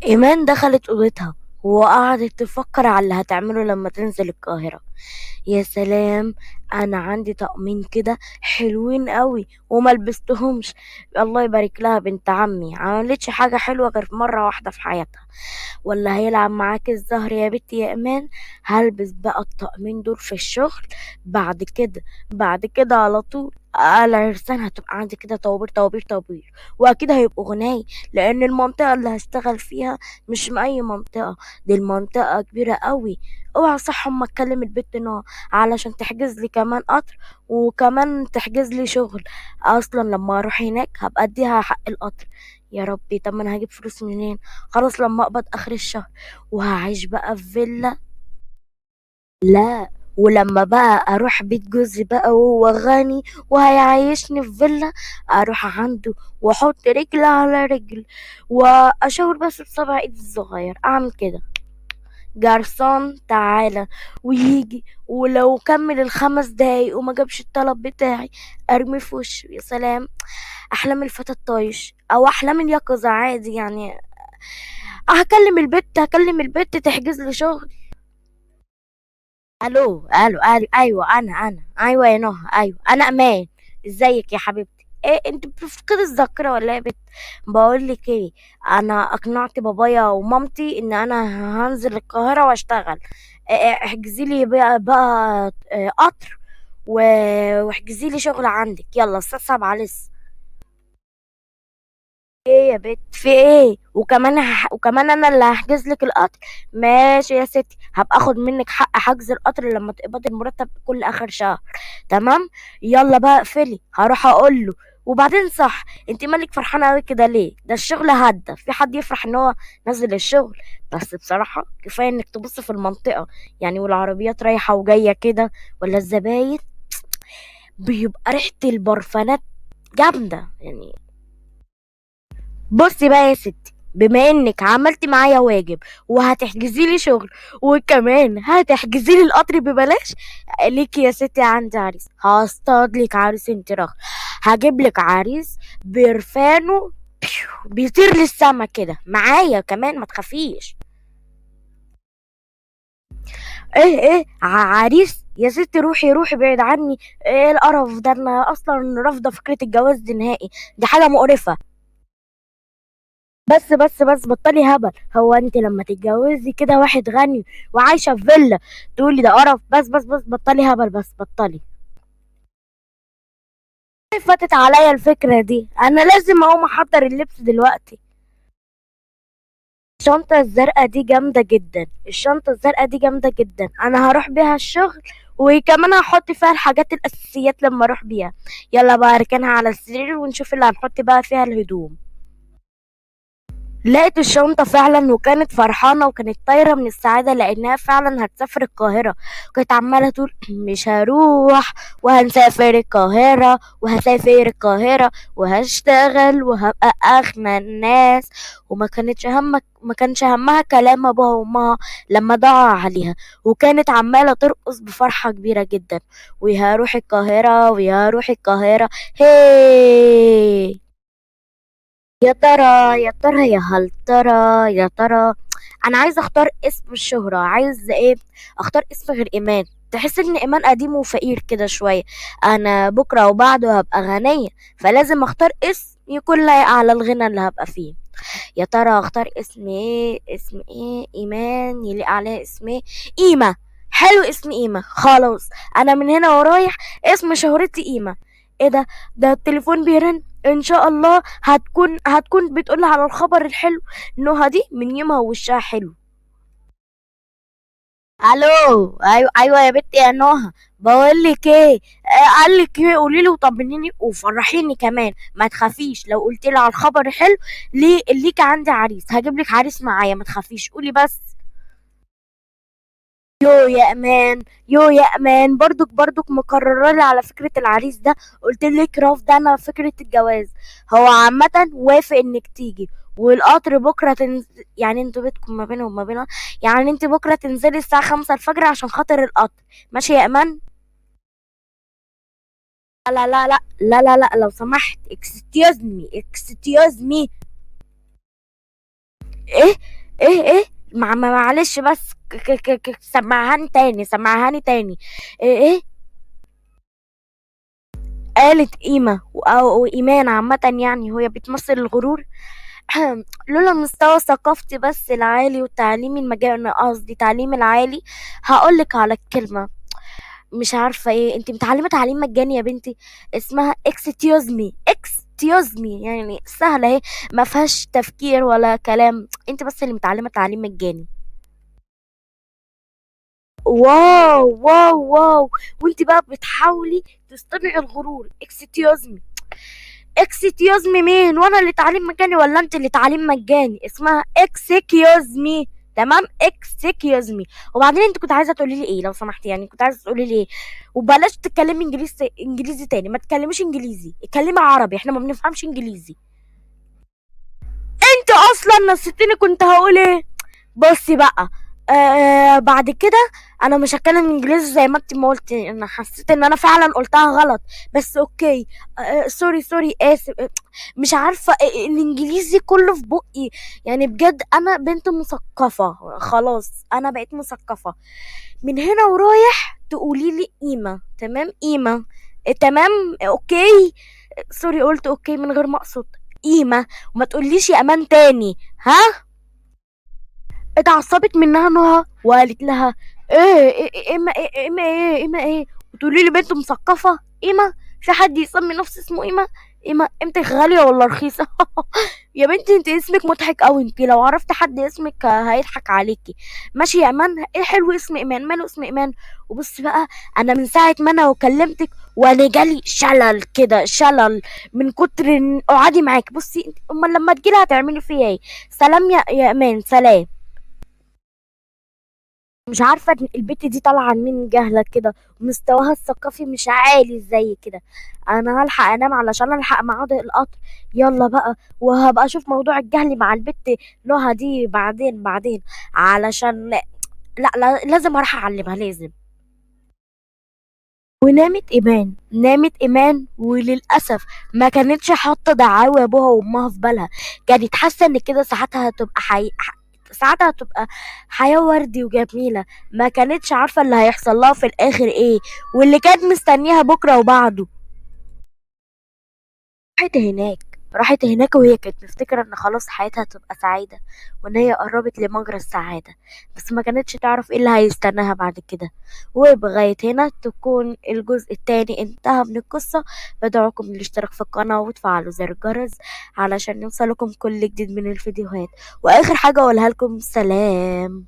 إيمان دخلت أوضتها وقعدت تفكر على اللي هتعمله لما تنزل القاهرة. يا سلام، أنا عندي طقمين كده حلوين قوي وما لبستهمش. الله يبارك لها، بنت عمي عملتش حاجة حلوة غير مرة واحدة في حياتها. ولا هيلعب معاك الزهر يا بنتي يا إيمان. هلبس بقى الطقمين دول في الشغل. بعد كده على طول العرسان هتبقى عندي كده طوابير طوابير طوابير، واكيد هيبقوا غناي، لان المنطقة اللي هشتغل فيها مش من اي منطقة، دي المنطقة كبيرة قوي. اوعى صح اما اتكلم البت نوع علشان تحجز لي كمان قطر، وكمان تحجز لي شغل. اصلا لما اروح هناك هبقى اديها حق القطر. يا ربي، طب ما انا هجيب فلوس منين؟ خلاص لما اقبض اخر الشهر وهعيش بقى في فيلا. لا، ولما بقى اروح بيت جوزي بقى وهو غني وهيعيشني في فيلا، اروح عنده واحط رجل على رجل واشاور بس بصبع ايدي الصغير، اعمل كده: جرسون تعالى، ويجي ولو كمل ال5 دقايق وما جابش الطلب بتاعي ارمي في وشه. يا سلام، احلام الفتى الطايش او احلام اليقظة عادي يعني. هكلم البت تحجز لي شغل. الو الو الو، ايوه انا ايوه يا نهى، ايوه انا امان. ازيك يا حبيبتي؟ ايه انت بتفقدي الذاكره ولا ايه يا بت؟ بقول لك ايه، انا اقنعت بابايا ومامتي ان انا هنزل القاهره واشتغل. احجزي لي بقى قطر واحجزي لي شغل عندك، يلا الساعه 7 لسه. ايه يا بت، في ايه؟ وكمان انا اللي هحجز لك القطر. ماشي يا ستي، هبقى اخد منك حق حجز القطر لما تقبضي المرتب كل اخر شهر. تمام. يلا بقى اقفلي، هروح اقول له. وبعدين صح، انت مالك فرحانه قوي كده ليه؟ ده الشغل هدى، في حد يفرح ان هو نزل الشغل؟ بس بصراحه كفايه انك تبص في المنطقه يعني، والعربيات رايحه وجايه كده، ولا الزباين، بيبقى ريحه البرفانات جامده يعني. بصي بقى يا ستي، بما انك عملتي معايا واجب وهتحجزي لي شغل وكمان هتحجزي لي القطر ببلاش، ليكي يا ستي عندي عريس. هصطاد لك عريس انت رخ. هجيب لك عريس برفانه بيطير للسما كده معايا كمان، ما تخافيش. ايه عريس يا ستي؟ روحي روحي بعيد عني. ايه القرف ده؟ انا اصلا رافضه فكره الجواز دي نهائي، دي حاجه مقرفه. بس بطلي هبل. هو انت لما تتجوزي كده واحد غني وعايشه في فيلا تقولي ده قرف؟ بس بطلي هبل، بس بطلي. فاتت عليا الفكره دي، انا لازم اقوم احضر اللبس دلوقتي. الشنطه الزرقاء دي جامده جدا، انا هروح بيها الشغل، وكمان هحط فيها الحاجات الاساسيات لما اروح بيها. يلا بقى اركنها على السرير ونشوف اللي هنحط بقى فيها الهدوم. لقيت الشنطة فعلا وكانت فرحانة وكانت طايرة من السعادة لأنها فعلا هتسافر القاهرة. كانت عمالة تقول مش هروح، وهنسافر القاهرة وهسافر القاهرة وهشتغل وهبقى أغنى الناس. ما كانش همها كلام أبوها وأمها لما ضاع عليها، وكانت عمالة ترقص بفرحة كبيرة جدا: ويا روح القاهرة ويا روح القاهرة. هي يا ترى انا عايزه اختار اسم الشهرة. عايز ايه؟ اختار اسم غير ايمان. تحس ان ايمان قديم وفقير كده شويه. انا بكره وبعده هبقى غنيه، فلازم اختار اسم يكون لايق على الغنى اللي هبقى فيه. يا ترى اختار اسم ايه؟ ايمان يليق عليها اسم ايه؟ قيمه. حلو، اسم قيمه خلاص. انا من هنا ورايح اسم شهرتي قيمه. ايه ده التليفون بيرن. ان شاء الله هتكون بتقول على الخبر الحلو. نهى دي من يومها وشها حلو. الو، ايوه يا بنتي يا نهى. بقول لك ايه، قال لك ايه؟ قولي لي وطمنيني وفرحيني كمان، ما تخافيش لو قلت لي على الخبر حلو. ليك عندي عريس، هجيب لك عريس معايا، ما تخافيش قولي بس. يو يا امان برضك مكرره لي على فكره العريس ده. قلت لك رافضه انا فكره الجواز. هو عامه وافق انك تيجي، والقطر بكره يعني انتوا بيتكم ما بينه وما بينها، يعني انت بكره تنزلي الساعه 5 الفجر عشان خاطر القطر. ماشي يا امان؟ لا، لو سمحت، اكستيوز مي. ايه ايه معلش بس سمعهاني تاني، سمعهاني تاني. ايه قالت قيمة أو إيمان عامة، يعني وهي بتمثل الغرور. لولا مستوى ثقافتي بس العالي وتعليمي المجاني، قصدي تعليمي العالي، هقولك على الكلمة. مش عارفة ايه، انت متعلمة تعليم مجاني يا بنتي؟ اسمها اكستيوزمي، اكستيوزمي، يعني سهلة اهي، ما فيهاش تفكير ولا كلام، انت بس اللي متعلمة تعليم مجاني. واو واو واو. وانت بقى بتحاولي تصطنعي الغرور، اكستيوزمي. اكسكيوز مي مين؟ وانا اللي تعليم مجاني ولا انت اللي تعليم مجاني؟ اسمها اكسكيوز مي. تمام، اكسكيوز مي. وبعدين انت كنت عايزه تقولي لي ايه لو سمحتي؟ يعني كنت عايزه تقولي لي ايه؟ وبلاش تتكلمي انجليزي تاني، ما تتكلميش انجليزي، اتكلمي عربي، احنا ما بنفهمش انجليزي. انت اصلا نسيتني كنت هقول ايه. بصي بقى، بعد كده انا مش هتكلم انجليزي زي ما انت ما قلتي، انا حسيت ان انا فعلا قلتها غلط. بس اوكي. سوري اسف. مش عارفه، الانجليزي كله في بقي. يعني بجد انا بنت مثقفه، خلاص انا بقيت مثقفه. من هنا ورايح تقولي لي قيمه، تمام قيمه. تمام. اوكي. سوري قلت اوكي من غير ما اقصد. قيمه. وما تقوليش يا امان تاني، ها؟ اتعصبت منها نهى وقالت لها ايه وتقولي لي بنت مثقفه؟ ايمه؟ في حد يسمي نفسه اسمه ايمه؟ ايمه انت غاليه ولا رخيصه؟ يا بنتي انت اسمك مضحك قوي، انت لو عرفت حد اسمك هيضحك عليكي. ماشي يا ايمان، ايه حلو اسم ايمان، ماله اسم ايمان؟ وبص بقى، انا من ساعه ما انا وكلمتك وانا جالي شلل كده، شلل من كتر قعدي معاك. بصي امال لما تجيلي هتعملي فيا ايه؟ سلام يا ايمان، سلام. مش عارفة البت دي طالعة منين جهلة كده، ومستواها الثقافي مش عالي زي كده. انا هلحق انام علشان الحق ميعاد القطر. يلا بقى، وهبقى اشوف موضوع الجهل مع البت نهى دي بعدين علشان لا لازم اروح اعلمها، لازم. ونامت ايمان، نامت ايمان، وللاسف ما كانتش حاطه دعاوى ابوها وامها في بالها. كانت حاسه ان كده ساعتها هتبقى ساعتها هتبقى حياه وردي وجميله. ما كانتش عارفه اللي هيحصل لها في الاخر ايه، واللي كانت مستنيها بكره وبعده. راحت هناك وهي كانت مفتكرة ان خلاص حياتها تبقى سعيدة، وان هي قربت لمجرى السعادة. بس ما كانتش تعرف ايه اللي هيستناها بعد كده. وبغاية هنا تكون الجزء التاني انتهى من القصة. بدعوكم للاشتراك في القناة وتفعلوا زر الجرس علشان يوصلكم كل جديد من الفيديوهات. واخر حاجة اقولها لكم، سلام.